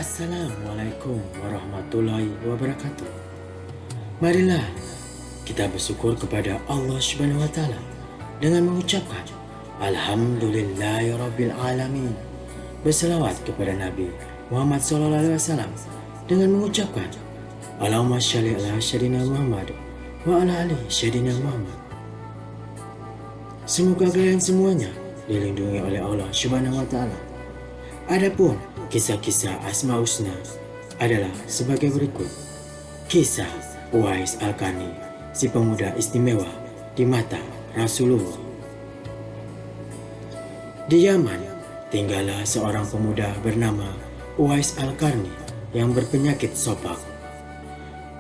Assalamualaikum warahmatullahi wabarakatuh. Marilah kita bersyukur kepada Allah Subhanahu wa taala dengan mengucapkan Alhamdulillahirabbil alamin. Berselawat kepada Nabi Muhammad SAW dengan mengucapkan Allahumma shalli ala sayyidina Muhammad wa ala ali sayyidina Muhammad. Semoga kalian semuanya dilindungi oleh Allah Subhanahu wa taala. Adapun kisah-kisah Asmaul Husna adalah sebagai berikut. Kisah Uwais Al-Qarni, si pemuda istimewa di mata Rasulullah. Di Yaman, tinggallah seorang pemuda bernama Uwais Al-Qarni yang berpenyakit sopak.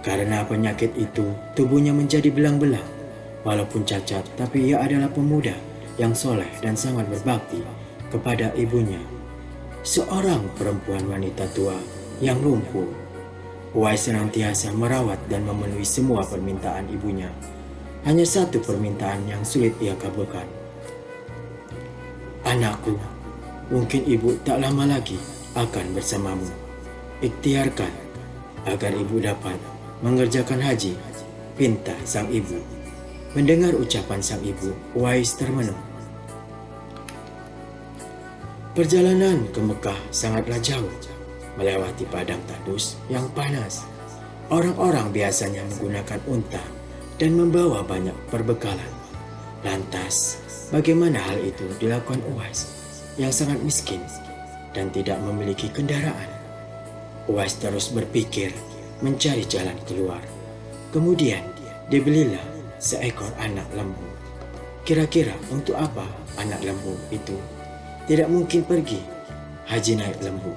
Karena penyakit itu, tubuhnya menjadi belang-belang. Walaupun cacat, tapi ia adalah pemuda yang soleh dan sangat berbakti kepada ibunya, seorang perempuan wanita tua yang lumpuh. Uwais senantiasa merawat dan memenuhi semua permintaan ibunya. Hanya satu permintaan yang sulit ia kabulkan. Anakku, mungkin ibu tak lama lagi akan bersamamu. Ikhtiarkan agar ibu dapat mengerjakan haji, pinta sang ibu. Mendengar ucapan sang ibu, Uwais termenung. Perjalanan ke Mekah sangatlah jauh, melewati padang tandus yang panas. Orang-orang biasanya menggunakan unta dan membawa banyak perbekalan. Lantas, bagaimana hal itu dilakukan Uwais yang sangat miskin dan tidak memiliki kendaraan? Uwais terus berpikir mencari jalan keluar. Kemudian, dibelilah seekor anak lembu. Kira-kira untuk apa anak lembu itu? Tidak mungkin pergi haji naik lembu.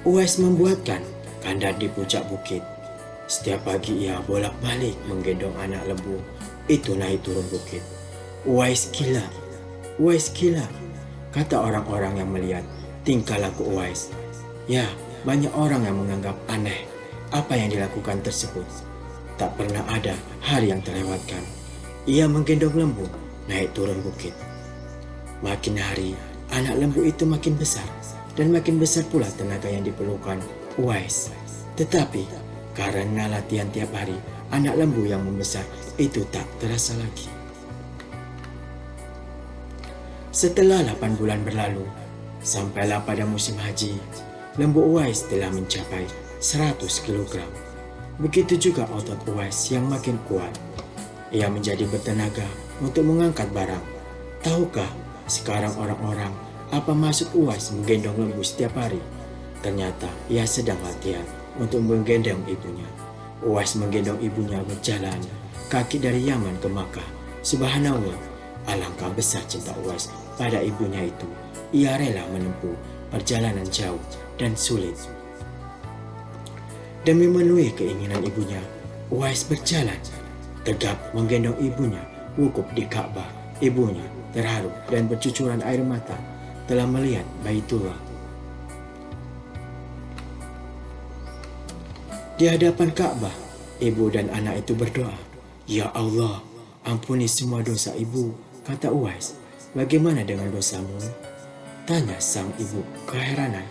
Uwais membuatkan kandang di puncak bukit. Setiap pagi ia bolak-balik menggendong anak lembu itu naik turun bukit. Uwais gila, Uwais gila, kata orang-orang yang melihat tingkah laku Uwais. Ya, banyak orang yang menganggap aneh apa yang dilakukan tersebut. Tak pernah ada hari yang terlewatkan ia menggendong lembu naik turun bukit. Makin hari, anak lembu itu makin besar dan makin besar pula tenaga yang diperlukan Uwais. Tetapi karena latihan tiap hari, anak lembu yang membesar itu tak terasa lagi. Setelah 8 bulan berlalu, sampailah pada musim haji, lembu Uwais telah mencapai 100 kg. Begitu juga otot Uwais yang makin kuat. Ia menjadi bertenaga untuk mengangkat barang. Tahukah sekarang orang-orang apa maksud Uwais menggendong lembu setiap hari? Ternyata ia sedang latihan untuk menggendong ibunya. Uwais menggendong ibunya berjalan kaki dari Yaman ke Makkah. Subhanallah, alangkah besar cinta Uwais pada ibunya itu. Ia rela menempuh perjalanan jauh dan sulit demi memenuhi keinginan ibunya. Uwais berjalan tegap menggendong ibunya. Wukuf di Ka'bah, ibunya terharu dan bercucuran air mata telah melihat Baitullah. Di hadapan Ka'bah, ibu dan anak itu berdoa, "Ya Allah, ampuni semua dosa ibu," kata Uwais. "Bagaimana dengan dosamu?" tanya sang ibu keheranan.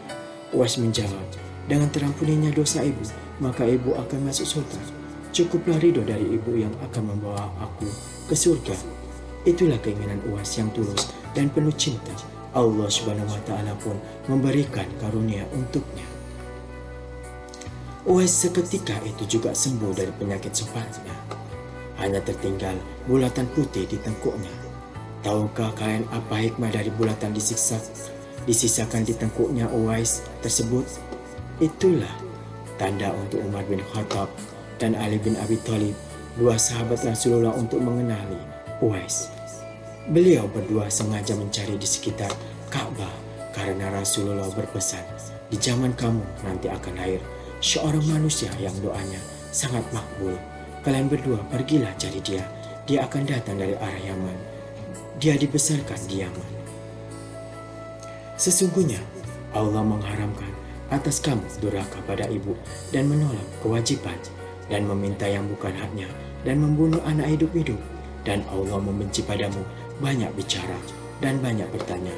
Uwais menjawab, "Dengan terampuninya dosa ibu, maka ibu akan masuk surga. Cukuplah ridho dari ibu yang akan membawa aku ke surga." Itulah keinginan Uwais yang tulus dan penuh cinta. Allah Subhanahu wa taala pun memberikan karunia untuknya. Uwais seketika itu juga sembuh dari penyakit sopaknya. Hanya tertinggal bulatan putih di tengkuknya. Tahukah kalian apa hikmah dari bulatan disisakan di tengkuknya Uwais tersebut? Itulah tanda untuk Umar bin Khattab dan Ali bin Abi Thalib, dua sahabat Rasulullah, untuk mengenali Uwais. Beliau berdua sengaja mencari di sekitar Ka'bah karena Rasulullah berpesan, "Di zaman kamu nanti akan lahir seorang manusia yang doanya sangat makbul. Kalian berdua pergilah cari dia. Dia akan datang dari arah Yaman. Dia dibesarkan di Yaman. Sesungguhnya Allah mengharamkan atas kamu durhaka pada ibu dan menolak kewajiban dan meminta yang bukan haknya dan membunuh anak hidup-hidup. Dan Allah membenci padamu banyak bicara dan banyak bertanya.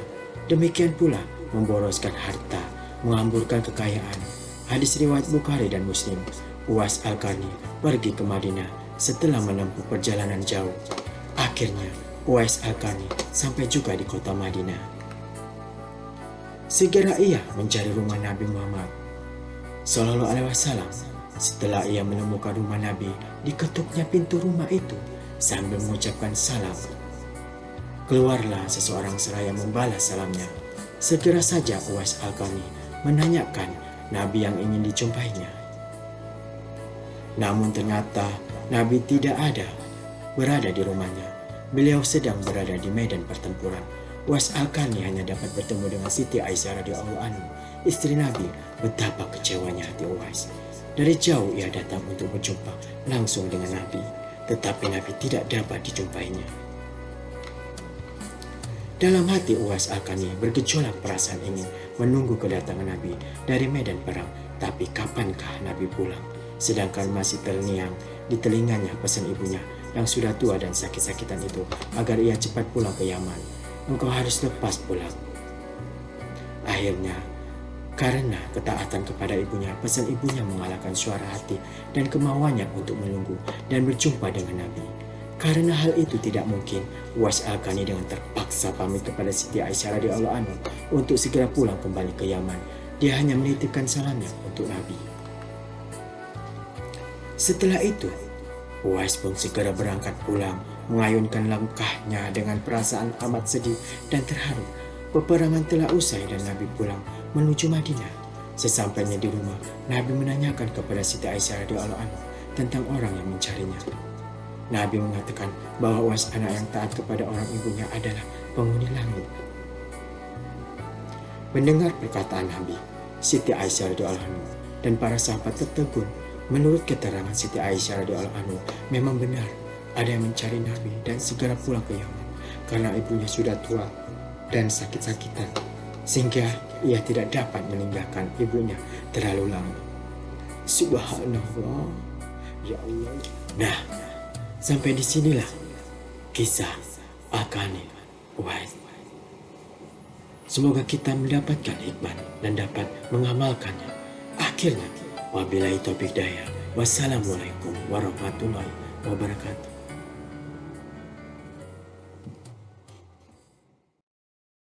Demikian pula memboroskan harta Menghamburkan kekayaan. Hadis riwayat Bukhari dan Muslim. Uwais Al-Qarni pergi ke Madinah setelah menempuh perjalanan jauh. Akhirnya, Uwais Al-Qarni sampai juga di kota Madinah. Segera ia mencari rumah Nabi Muhammad Sallallahu Alaihi Wasallam. Setelah ia menemukan rumah Nabi, diketuknya pintu rumah itu sambil mengucapkan salam. Keluarlah seseorang seraya membalas salamnya. Segera saja Uwais Al-Qarni menanyakan Nabi yang ingin dijumpainya. Namun ternyata Nabi tidak berada di rumahnya. Beliau sedang berada di medan pertempuran. Uwais Al-Qarni hanya dapat bertemu dengan Siti Aisyah radhiyallahu anha, istri Nabi. Betapa kecewanya hati Uwais. Dari jauh ia datang untuk berjumpa langsung dengan Nabi, tetapi Nabi tidak dapat dijumpainya. Dalam hati Uwais Al-Qarni bergejolak perasaan ingin menunggu kedatangan Nabi dari medan perang, tapi kapankah Nabi pulang? Sedangkan masih terngiang di telinganya pesan ibunya yang sudah tua dan sakit-sakitan itu agar ia cepat pulang ke Yaman. Engkau harus lepas pulang. Akhirnya, karena ketaatan kepada ibunya, pesan ibunya mengalahkan suara hati dan kemauannya untuk menunggu dan berjumpa dengan Nabi. Karena hal itu tidak mungkin, Uwais Al-Qarni dengan terpaksa pamit kepada Siti Aisyah radhiyallahu anha untuk segera pulang kembali ke Yaman. Dia hanya menitipkan salamnya untuk Nabi. Setelah itu, Uwais pun segera berangkat pulang, mengayunkan langkahnya dengan perasaan amat sedih dan terharu. Peperangan telah usai dan Nabi pulang menuju Madinah. Sesampainya di rumah, Nabi menanyakan kepada Siti Aisyah radhiyallahu anha tentang orang yang mencarinya. Nabi mengatakan bahwa Uwais anak yang taat kepada orang ibunya adalah penghuni langit. Mendengar perkataan Nabi, Siti Aisyah radhiyallahu anha dan para sahabat tertegun. Menurut keterangan Siti Aisyah radhiyallahu anha, memang benar ada yang mencari Nabi dan segera pulang ke Yaman karena ibunya sudah tua dan sakit-sakitan, sehingga ia tidak dapat meninggalkan ibunya terlalu lama. Subhanallah, ya Allah. Nah, sampai di sinilah kisah Al-Qarni Uwais. Semoga kita mendapatkan hikmah dan dapat mengamalkannya. Akhirnya, wabillahi taufiq hidayah. Wassalamualaikum warahmatullahi wabarakatuh.